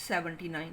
79,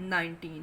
19,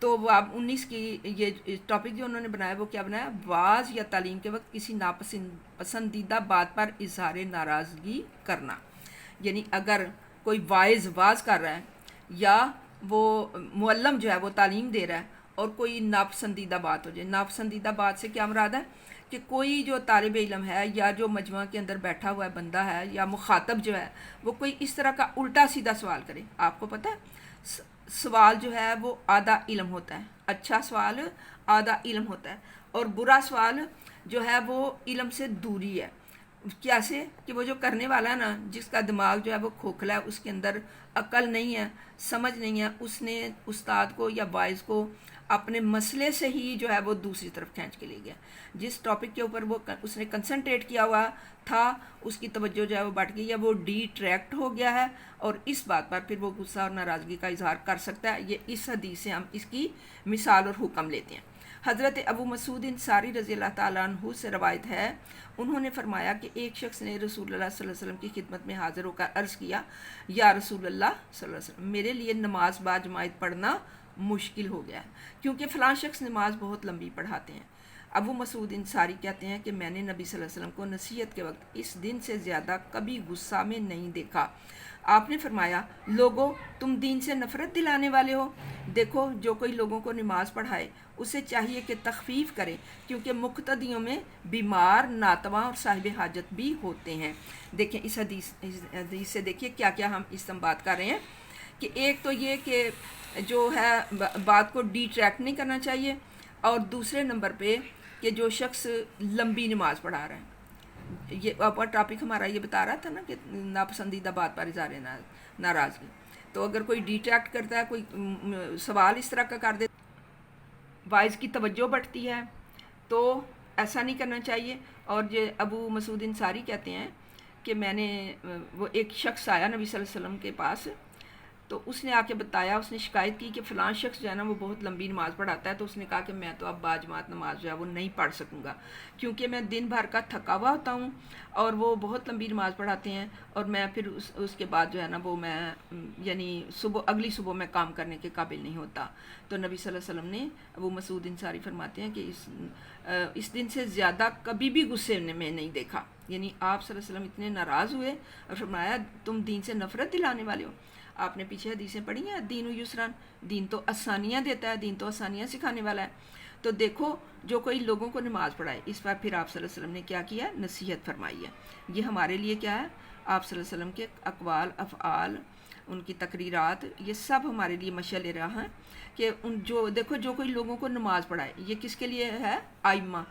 تو وہ آپ 19 کی یہ ٹاپک جو انہوں نے بنایا وہ کیا بنایا، واز یا تعلیم کے وقت کسی پسندیدہ بات پر اظہار ناراضگی کرنا. یعنی اگر کوئی واعظ واز کر رہا ہے یا وہ معلم جو ہے وہ تعلیم دے رہا ہے اور کوئی ناپسندیدہ بات ہو جائے. ناپسندیدہ بات سے کیا مراد ہے کہ کوئی جو طالب علم ہے یا جو مجمع کے اندر بیٹھا ہوا ہے بندہ ہے یا مخاطب جو ہے وہ کوئی اس طرح کا الٹا سیدھا سوال کرے. آپ کو پتہ ہے سوال جو ہے وہ آدھا علم ہوتا ہے، اچھا سوال آدھا علم ہوتا ہے، اور برا سوال جو ہے وہ علم سے دوری ہے. کیسے کہ وہ جو کرنے والا ہے نا، جس کا دماغ جو ہے وہ کھوکھلا ہے، اس کے اندر عقل نہیں ہے، سمجھ نہیں ہے، اس نے استاد کو یا واعظ کو اپنے مسئلے سے ہی جو ہے وہ دوسری طرف کھینچ کے لے گیا. جس ٹاپک کے اوپر وہ اس نے کنسنٹریٹ کیا ہوا تھا اس کی توجہ جو ہے وہ بٹ گئی، یا وہ ڈی ٹریکٹ ہو گیا ہے، اور اس بات پر پھر وہ غصہ اور ناراضگی کا اظہار کر سکتا ہے. یہ اس حدیث سے ہم اس کی مثال اور حکم لیتے ہیں. حضرت ابو مسعود انصاری رضی اللہ تعالیٰ عنہ سے روایت ہے، انہوں نے فرمایا کہ ایک شخص نے رسول اللہ صلی اللہ علیہ وسلم کی خدمت میں حاضر ہو کر عرض کیا، یا رسول اللہ صلی اللہ علیہ وسلم، میرے لیے نماز با جماعت پڑھنا مشکل ہو گیا ہے کیونکہ فلاں شخص نماز بہت لمبی پڑھاتے ہیں. ابو مسعود انصاری کہتے ہیں کہ میں نے نبی صلی اللہ علیہ وسلم کو نصیحت کے وقت اس دن سے زیادہ کبھی غصہ میں نہیں دیکھا. آپ نے فرمایا، لوگو تم دین سے نفرت دلانے والے ہو. دیکھو جو کوئی لوگوں کو نماز پڑھائے اسے چاہیے کہ تخفیف کرے، کیونکہ مقتدیوں میں بیمار، ناتواں اور صاحب حاجت بھی ہوتے ہیں. دیکھیں اس حدیث سے دیکھیے کیا کیا ہم استنباط کر رہے ہیں کہ ایک تو یہ کہ جو ہے بات کو ڈی ٹریکٹ نہیں کرنا چاہیے، اور دوسرے نمبر پہ کہ جو شخص لمبی نماز پڑھا رہا ہے، یہ ٹاپک ہمارا یہ بتا رہا تھا نا کہ ناپسندیدہ بات پر اظہار ناراضگی. تو اگر کوئی ڈی ٹریکٹ کرتا ہے، کوئی سوال اس طرح کا کر دے، واعظ کی توجہ بٹتی ہے، تو ایسا نہیں کرنا چاہیے. اور جو ابو مسعود انصاری کہتے ہیں کہ میں نے وہ ایک شخص آیا نبی صلی اللہ علیہ وسلم کے پاس، تو اس نے آ کے بتایا، اس نے شکایت کی کہ فلاں شخص جو ہے نا وہ بہت لمبی نماز پڑھاتا ہے. تو اس نے کہا کہ میں تو اب باجماعت نماز جو ہے وہ نہیں پڑھ سکوں گا، کیونکہ میں دن بھر کا تھکا ہوا ہوتا ہوں اور وہ بہت لمبی نماز پڑھاتے ہیں، اور میں پھر اس کے بعد جو ہے نا وہ میں یعنی اگلی صبح میں کام کرنے کے قابل نہیں ہوتا. تو نبی صلی اللہ علیہ وسلم نے، ابو مسعود انصاری فرماتے ہیں کہ اس دن سے زیادہ کبھی بھی غصے میں نہیں دیکھا. یعنی آپ صلی اللہ علیہ وسلم اتنے ناراض ہوئے اور فرمایا تم دین سے نفرت دلانے والے ہو. آپ نے پیچھے حدیثیں پڑھی ہیں، دین و یسران، دین تو آسانیاں دیتا ہے، دین تو آسانیاں سکھانے والا ہے. تو دیکھو جو کوئی لوگوں کو نماز پڑھائے، اس پر پھر آپ صلی اللہ علیہ وسلم نے کیا کیا، نصیحت فرمائی ہے. یہ ہمارے لیے کیا ہے، آپ صلی اللہ علیہ وسلم کے اقوال، افعال، ان کی تقریرات، یہ سب ہمارے لیے مشعل راہ ہیں کہ دیکھو جو کوئی لوگوں کو نماز پڑھائے، یہ کس کے لیے ہے، آئمہ،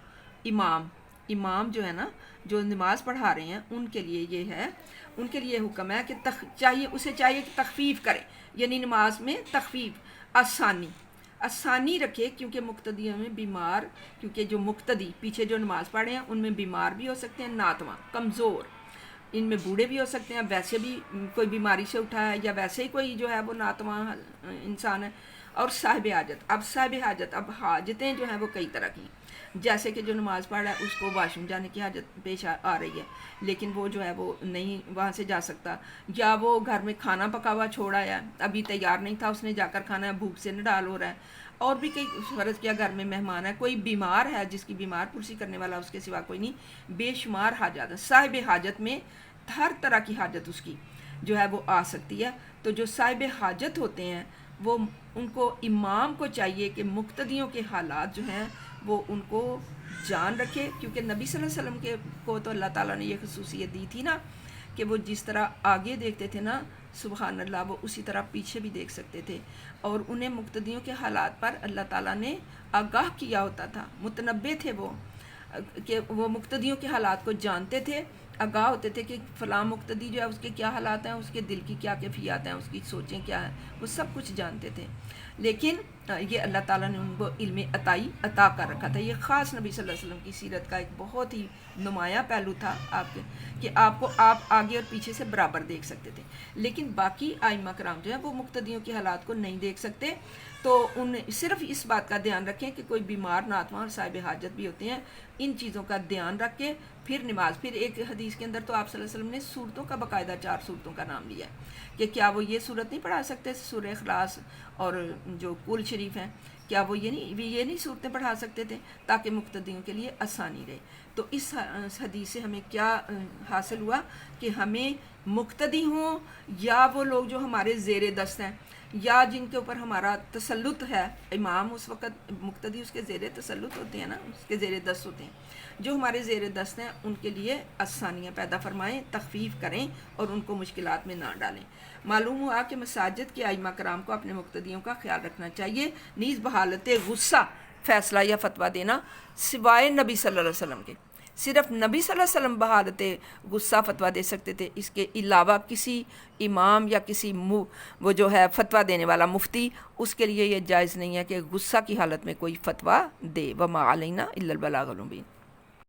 امام جو ہے نا، جو نماز پڑھا رہے ہیں ان کے لیے یہ ہے، ان کے لیے حکم ہے کہ اسے چاہیے کہ تخفیف کرے، یعنی نماز میں تخفیف، آسانی رکھے، کیونکہ مقتدیوں میں بیمار، کیونکہ جو مقتدی پیچھے جو نماز پڑھے ہیں ان میں بیمار بھی ہو سکتے ہیں، ناتواں، کمزور، ان میں بوڑھے بھی ہو سکتے ہیں، ویسے بھی کوئی بیماری سے اٹھا ہے، یا ویسے ہی کوئی جو ہے وہ ناتواں انسان ہے، اور صاحب حاجت. اب صاحب حاجت، اب حاجتیں جو ہیں وہ کئی طرح کی ہیں. جیسے کہ جو نماز پڑھ رہا ہے اس کو واش روم جانے کی حاجت پیش آ رہی ہے، لیکن وہ جو ہے وہ نہیں وہاں سے جا سکتا، یا وہ گھر میں کھانا پکا ہوا چھوڑا ہے، ابھی تیار نہیں تھا، اس نے جا کر کھانا ہے، بھوک سے نڈال ہو رہا ہے. اور بھی کئی فرض کیا گھر میں مہمان ہے، کوئی بیمار ہے جس کی بیمار پرسی کرنے والا اس کے سوا کوئی نہیں، بے شمار حاجات ہے. صاحب حاجت میں ہر طرح کی حاجت اس کی جو ہے وہ آ سکتی ہے. تو جو صاحب حاجت ہوتے ہیں وہ ان کو امام کو چاہیے کہ مقتدیوں کے حالات جو ہیں وہ ان کو جان رکھے، کیونکہ نبی صلی اللہ علیہ وسلم کو تو اللہ تعالیٰ نے یہ خصوصیت دی تھی نا کہ وہ جس طرح آگے دیکھتے تھے نا، سبحان اللہ، وہ اسی طرح پیچھے بھی دیکھ سکتے تھے، اور انہیں مقتدیوں کے حالات پر اللہ تعالیٰ نے آگاہ کیا ہوتا تھا. متنبع تھے وہ، کہ وہ مقتدیوں کے حالات کو جانتے تھے، آگاہ ہوتے تھے کہ فلاں مقتدی جو ہے اس کے کیا حالات ہیں، اس کے دل کی کیا کیفیات ہیں، اس کی سوچیں کیا ہیں، وہ سب کچھ جانتے تھے. لیکن یہ اللہ تعالیٰ نے ان کو علم عطا کر رکھا تھا. یہ خاص نبی صلی اللہ علیہ وسلم کی سیرت کا ایک بہت ہی نمایاں پہلو تھا آپ کے، کہ آپ آگے اور پیچھے سے برابر دیکھ سکتے تھے. لیکن باقی ائمہ کرام جو ہیں وہ مقتدیوں کے حالات کو نہیں دیکھ سکتے. تو ان صرف اس بات کا دھیان رکھیں کہ کوئی بیمار، ناتواں اور صاحب حاجت بھی ہوتے ہیں، ان چیزوں کا دھیان رکھ کے پھر نماز. پھر ایک حدیث کے اندر تو آپ صلی اللہ علیہ وسلم نے صورتوں کا باقاعدہ 4 صورتوں کا نام لیا ہے کہ کیا وہ یہ صورت نہیں پڑھا سکتے، سورہ اخلاص اور جو کل شریف ہیں، کیا وہ یہ نہیں صورتیں پڑھا سکتے تھے تاکہ مقتدیوں کے لیے آسانی رہے؟ تو اس حدیث سے ہمیں کیا حاصل ہوا کہ ہمیں مقتدی ہوں یا وہ لوگ جو ہمارے زیر دست ہیں یا جن کے اوپر ہمارا تسلط ہے، امام اس وقت مقتدی اس کے زیر تسلط ہوتے ہیں نا، اس کے زیر دست ہوتے ہیں، جو ہمارے زیر دست ہیں ان کے لیے آسانیاں پیدا فرمائیں، تخفیف کریں اور ان کو مشکلات میں نہ ڈالیں۔ معلوم ہوا کہ مساجد کے ائمہ کرام کو اپنے مقتدیوں کا خیال رکھنا چاہیے، نیز بحالت غصہ فیصلہ یا فتویٰ دینا سوائے نبی صلی اللہ علیہ وسلم کے، صرف نبی صلی اللہ علیہ وسلم بحالت غصہ فتویٰ دے سکتے تھے، اس کے علاوہ کسی امام یا کسی وہ جو ہے فتویٰ دینے والا مفتی، اس کے لیے یہ جائز نہیں ہے کہ غصہ کی حالت میں کوئی فتویٰ دے۔ وما علینا الا البلاغ المبین۔